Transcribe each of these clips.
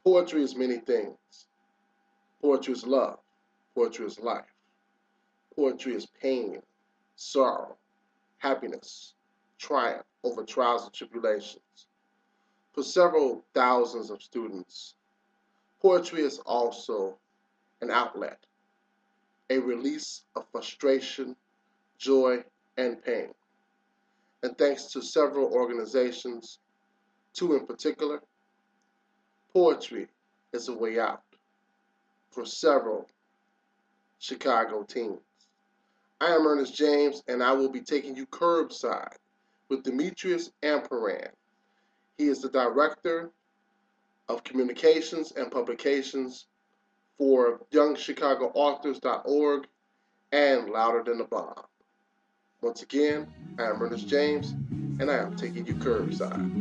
Poetry is many things. Poetry is love. Poetry is life. Poetry is pain, sorrow, happiness, triumph over trials and tribulations. For several thousands of students, poetry is also an outlet, a release of frustration, joy, and pain. And thanks to several organizations, two in particular, poetry is a way out for several Chicago teens. I am Ernest James, and I will be taking you curbside with Demetrius Amparan. He is the Director of Communications and Publications for YoungChicagoAuthors.org and Louder Than a Bomb. Once again, I am Ernest James, and I am taking you curbside.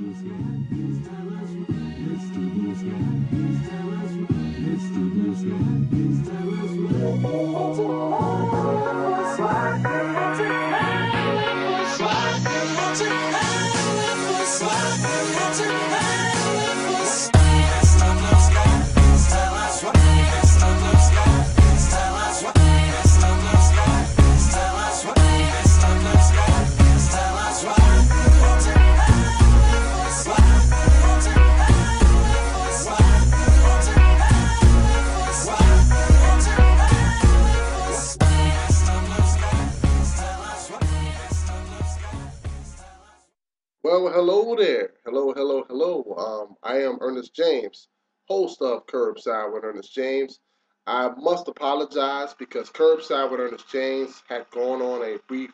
Well, hello there. Hello. I am Ernest James, host of Curbside with Ernest James. I must apologize because Curbside with Ernest James had gone on a brief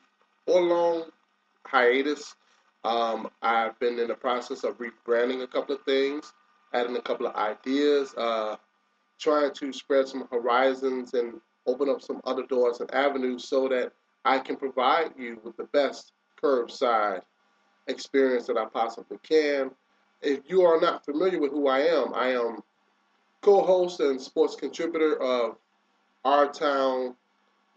or long hiatus. I've been in the process of rebranding a couple of things, adding a couple of ideas, trying to spread some horizons and open up some other doors and avenues so that I can provide you with the best curbside experience that I possibly can. If you are not familiar with who I am co-host and sports contributor of Our Town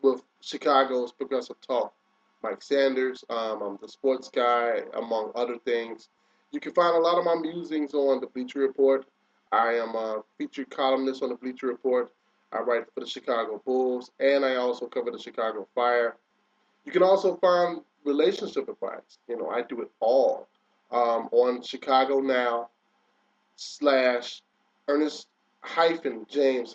with Chicago's Progressive Talk, Mike Sanders. I'm the sports guy, among other things. You can find a lot of my musings on the Bleacher Report. I am a featured columnist on the Bleacher Report. I write for the Chicago Bulls, and I also cover the Chicago Fire. You can also find relationship advice. I do it all on Chicago Now slash Ernest James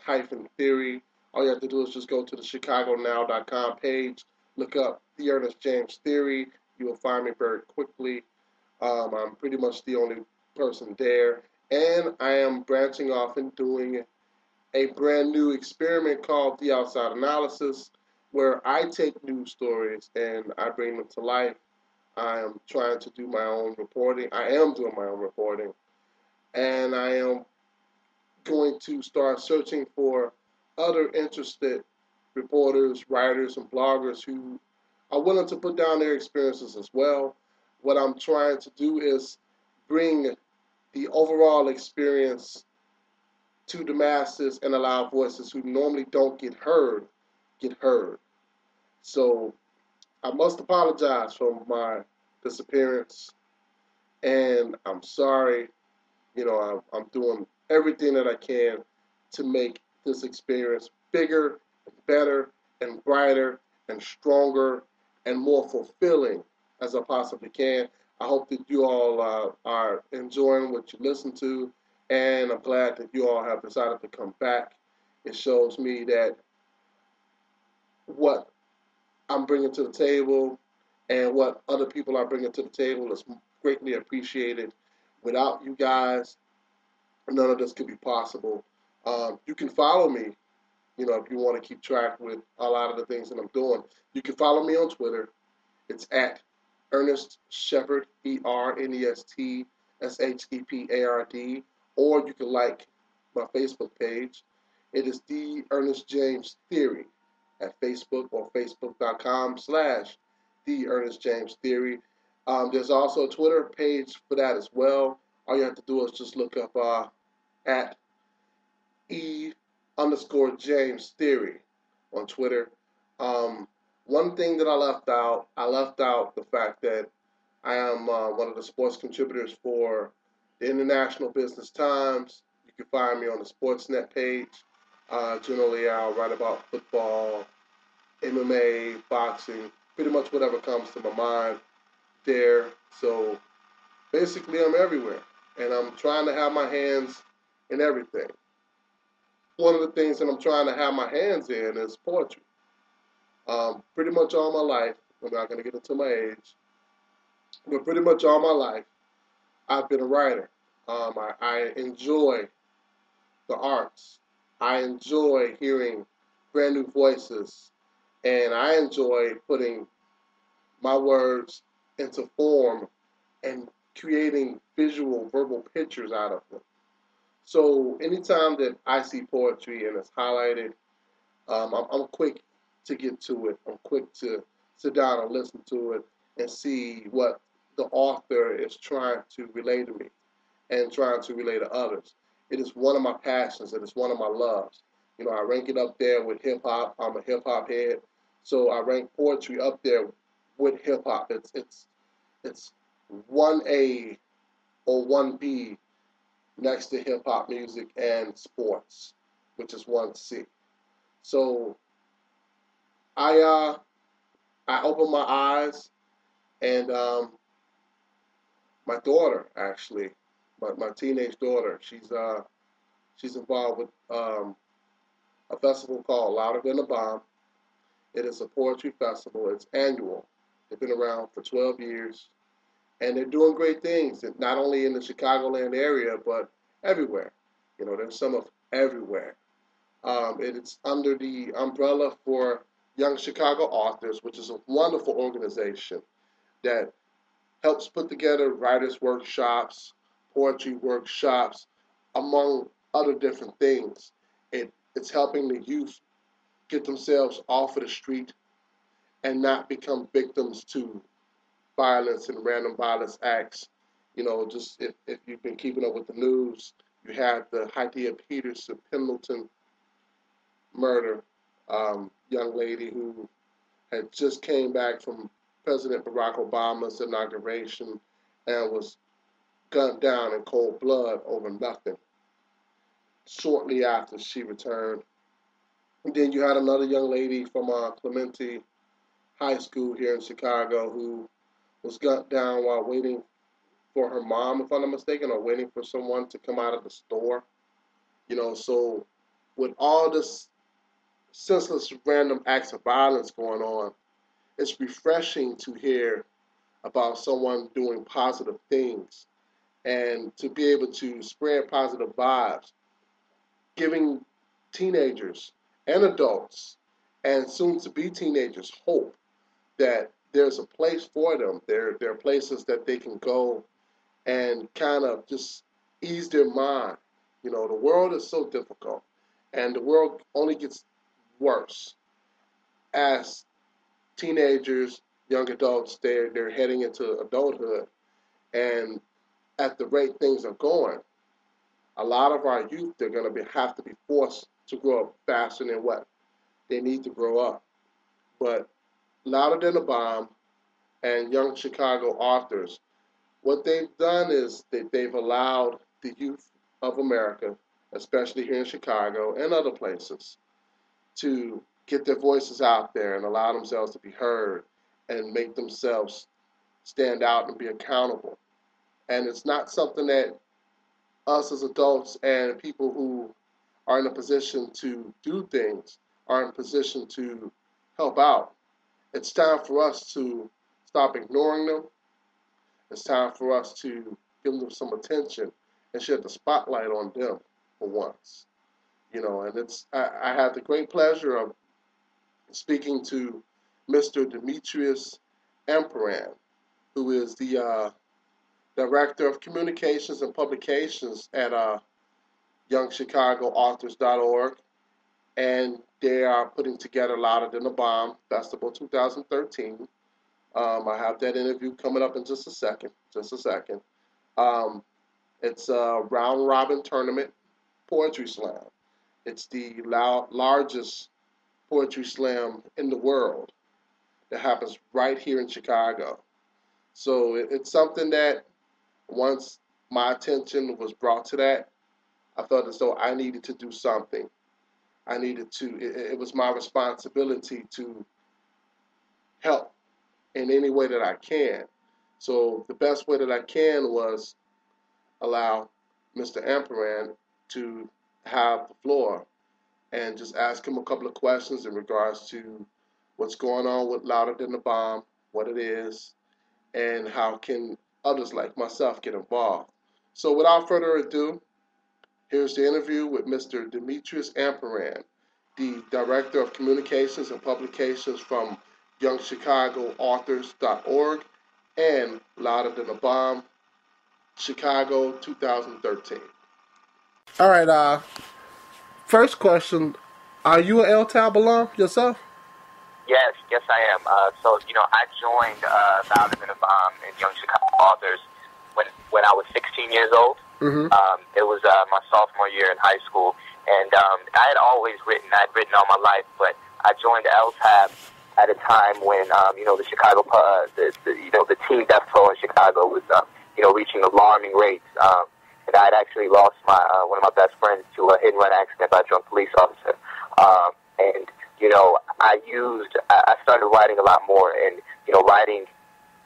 Theory. All you have to do is just go to the ChicagoNow.com page, look up the Ernest James Theory. You will find me very quickly. I'm pretty much the only person there. And I am branching off and doing a brand new experiment called The Outside Analysis, where I take news stories and I bring them to life. I am trying to do my own reporting. I am doing my own reporting. And I am going to start searching for other interested reporters, writers, and bloggers who are willing to put down their experiences as well. What I'm trying to do is bring the overall experience to the masses and allow voices who normally don't get heard. So I must apologize for my disappearance, and I'm sorry. I'm doing everything that I can to make this experience bigger, and better, and brighter, and stronger, and more fulfilling as I possibly can. I hope that you all are enjoying what you listen to, and I'm glad that you all have decided to come back. It shows me that what I'm bringing to the table and what other people are bringing to the table is greatly appreciated. Without you guys, none of this could be possible. You can follow me, if you want to keep track with a lot of the things that I'm doing. You can follow me on Twitter. It's at Ernest Shepherd, ErnestShepard, or you can like my Facebook page. It is The Ernest James Theory at Facebook or facebook.com/The Ernest James Theory. There's also a Twitter page for that as well. All you have to do is just look up at E_James Theory on Twitter. One thing that I left out the fact that I am one of the sports contributors for the International Business Times. You You can find me on the Sportsnet page. Generally, I'll write about football, MMA, boxing, pretty much whatever comes to my mind there. So basically, I'm everywhere, and I'm trying to have my hands in everything. One of the things that I'm trying to have my hands in is poetry. Pretty much all my life, I'm not going to get into my age, but pretty much all my life, I've been a writer. I enjoy the arts. I enjoy hearing brand new voices, and I enjoy putting my words into form and creating visual, verbal pictures out of them. So anytime that I see poetry and it's highlighted, I'm quick to get to it. I'm quick to sit down and listen to it and see what the author is trying to relay to me and trying to relay to others. It is one of my passions. It is one of my loves. You know, I rank it up there with hip hop. I'm a hip hop head, so I rank poetry up there with hip hop. It's 1A or 1B next to hip hop music and sports, which is 1C. So I I opened my eyes, and my daughter actually, my teenage daughter, she's involved with a festival called Louder Than a Bomb. It is a poetry festival. It's annual. They've been around for 12 years, and they're doing great things. Not only in the Chicagoland area, but everywhere. You know, there's some of everywhere. It's under the umbrella for Young Chicago Authors, which is a wonderful organization that helps put together writers' workshops, poetry workshops, among other different things. It's helping the youth get themselves off of the street and not become victims to violence and random violence acts. You know, just if you've been keeping up with the news, you had the Hydea Peterson Pendleton murder, young lady who had just came back from President Barack Obama's inauguration and was gunned down in cold blood over nothing shortly after she returned. And then you had another young lady from Clementi High School here in Chicago who was gunned down while waiting for her mom, if I'm not mistaken, or waiting for someone to come out of the store. You know, so with all this senseless random acts of violence going on, it's refreshing to hear about someone doing positive things and to be able to spread positive vibes, giving teenagers and adults and soon to be teenagers hope that there's a place for them. There are places that they can go and kind of just ease their mind. You know, the world is so difficult, and the world only gets worse as teenagers, young adults, they're heading into adulthood, and at the rate things are going, a lot of our youth they're going to have to be forced to grow up faster than what they need to grow up. But Louder Than a Bomb and Young Chicago Authors, what they've done is that they've allowed the youth of America, especially here in Chicago and other places, to get their voices out there and allow themselves to be heard and make themselves stand out and be accountable. And it's not something that us as adults and people who are in a position to do things are in a position to help out. It's time for us to stop ignoring them. It's time for us to give them some attention and shed the spotlight on them for once. You know, and I had the great pleasure of speaking to Mr. Demetrius Amparan, who is the Director of Communications and Publications at YoungChicagoAuthors.org, and they are putting together Louder Than a Bomb Festival 2013. I have that interview coming up in just a second. Just a second. Um, it's a round robin tournament poetry slam. It's the largest poetry slam in the world that happens right here in Chicago. So it's something that once my attention was brought to that, I felt as though I needed to do something. I needed to, it was my responsibility to help in any way that I can. So the best way that I can was allow Mr. Amparan to have the floor and just ask him a couple of questions in regards to what's going on with Louder Than the Bomb, what it is, and how can others like myself get involved. So without further ado, here's the interview with Mr. Demetrius Amparan, the Director of Communications and Publications from YoungChicagoAuthors.org and Louder Than the Bomb, Chicago 2013. All right, first question, are you an LTAB alum yourself? Yes, I am. So, I joined Louder Than a Bomb and Young Chicago Authors when I was 16 years old. Mm-hmm. It was my sophomore year in high school, and I had always written. I'd written all my life, but I joined LTAB at a time when the Chicago the teen death toll in Chicago was reaching alarming rates. And I had actually lost my one of my best friends to a hit and run accident by a drunk police officer. And I started writing a lot more, and writing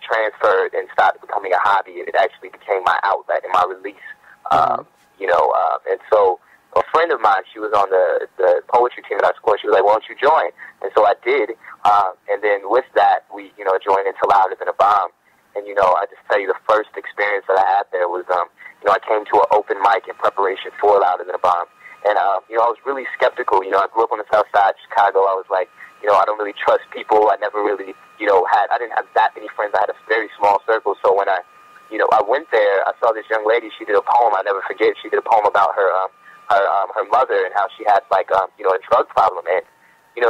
transferred and started becoming a hobby, and it actually became my outlet and my release. And so a friend of mine, she was on the poetry team at our school. She was like, "Why don't you join?" And so I did. And then with that, we joined into Louder Than a Bomb. And I just tell you, the first experience that I had there was I came to an open mic in preparation for Louder Than a Bomb. And, I was really skeptical. I grew up on the south side of Chicago. I was like, I don't really trust people. I never really, I didn't have that many friends. I had a very small circle. So when I went there, I saw this young lady. She did a poem. I'll never forget. She did a poem about her mother and how she had, like, a drug problem. And,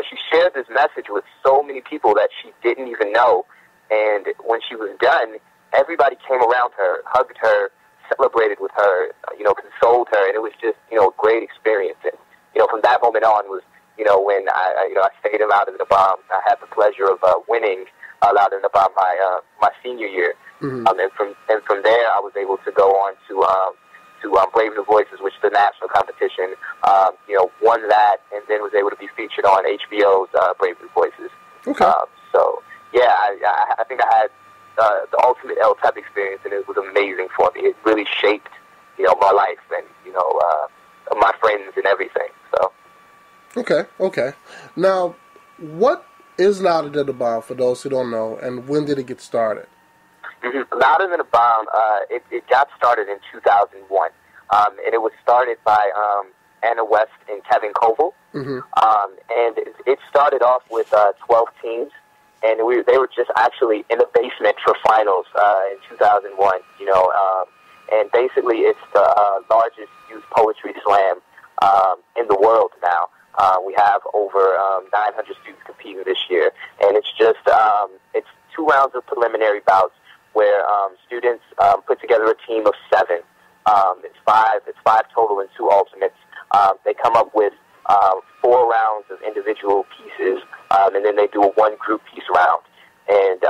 she shared this message with so many people that she didn't even know. And when she was done, everybody came around her, hugged her, celebrated with her, consoled her, and it was just, a great experience. And, from that moment on was, when I stayed in Louder Than a Bomb. I had the pleasure of winning Louder Than a Bomb my senior year. Mm-hmm. And from there, I was able to go on to Brave New Voices, which is the national competition. Won that, and then was able to be featured on HBO's Brave New Voices. Okay. So yeah, I think I had the ultimate LTAB experience, and it was amazing for me. It really shaped, my life and, my friends and everything. So. Okay. Now, what is Louder Than a Bomb for those who don't know, and when did it get started? Mm-hmm. Louder Than a Bomb, it got started in 2001, and it was started by Anna West and Kevin Koval. Mm-hmm. And it started off with 12 teams. And they were just actually in the basement for finals in 2001, and basically it's the largest youth poetry slam in the world now. We have over 900 students competing this year, and it's just it's 2 rounds of preliminary bouts where students put together a team of 7. It's five total and 2 alternates. They come up with 4 rounds of individual pieces, and then they do a 1 group piece round. And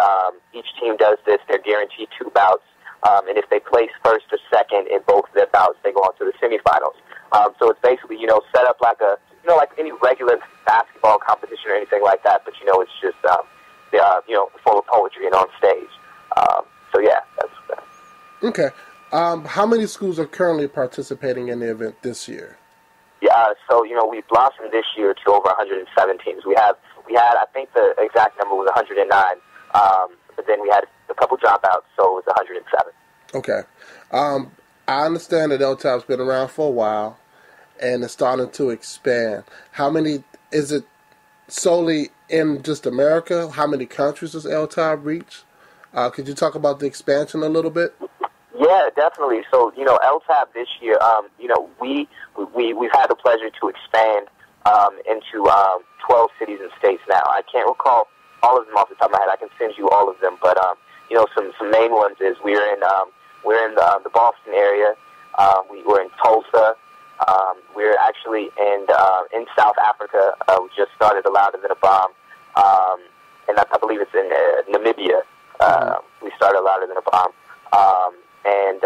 each team does this. They're guaranteed 2 bouts, and if they place first or second in both of their bouts, they go on to the semifinals. So it's basically, set up like like any regular basketball competition or anything like that, but it's just full of poetry and on stage. So yeah, that's that. Okay. How many schools are currently participating in the event this year? Yeah, so we blossomed this year to over 107 teams. We had I think the exact number was 109, but then we had a couple dropouts, so it was 107. Okay. I understand that LTAB's been around for a while, and it's starting to expand. How many, is it solely in just America? How many countries does LTAB reach? Could you talk about the expansion a little bit? Yeah, definitely. So, LTAB this year, we've had the pleasure to expand into 12 cities and states now. I can't recall all of them off the top of my head. I can send you all of them, but some main ones is we're in the Boston area. We're in Tulsa. We're actually in South Africa. We just started a Louder Than a Bomb, and I believe it's in Namibia. We started Louder Than a Bomb. And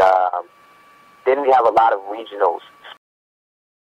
then we have a lot of regionals